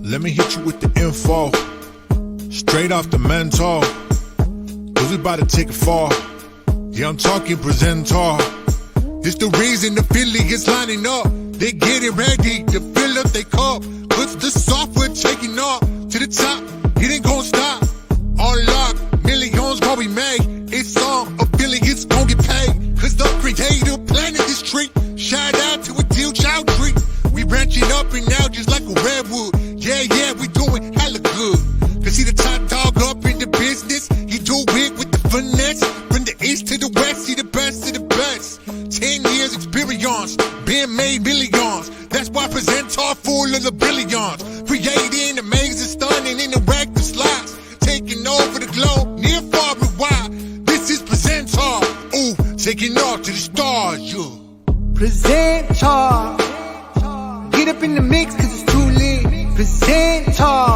Let me hit you with the info, straight off the mental, cause we about to take it far. Yeah, I'm talking Prezentar. This the reason the Philly is lining up. They getting ready to fill up their cup, cause the software taking off to the top. It ain't gonna stop. Unlock millions what we make. It's on a feeling it's gonna get paid, cause the creator planted this tree. Shout out to a deal child tree. We branching up and out just like a redwood. Yeah, we doing hella good. Cause he the top dog up in the business. He do it with the finesse. From the east to the west, he the best of the best. 10 years experience, been made millions. That's why Prezentar full of the billions. Creating amazing, stunning, interactive slides. Taking over the globe, near, far, and wide. This is Prezentar. Ooh, taking off to the stars, yeah. Prezentar. Get up in the mix cause it's too lit. Prezentar.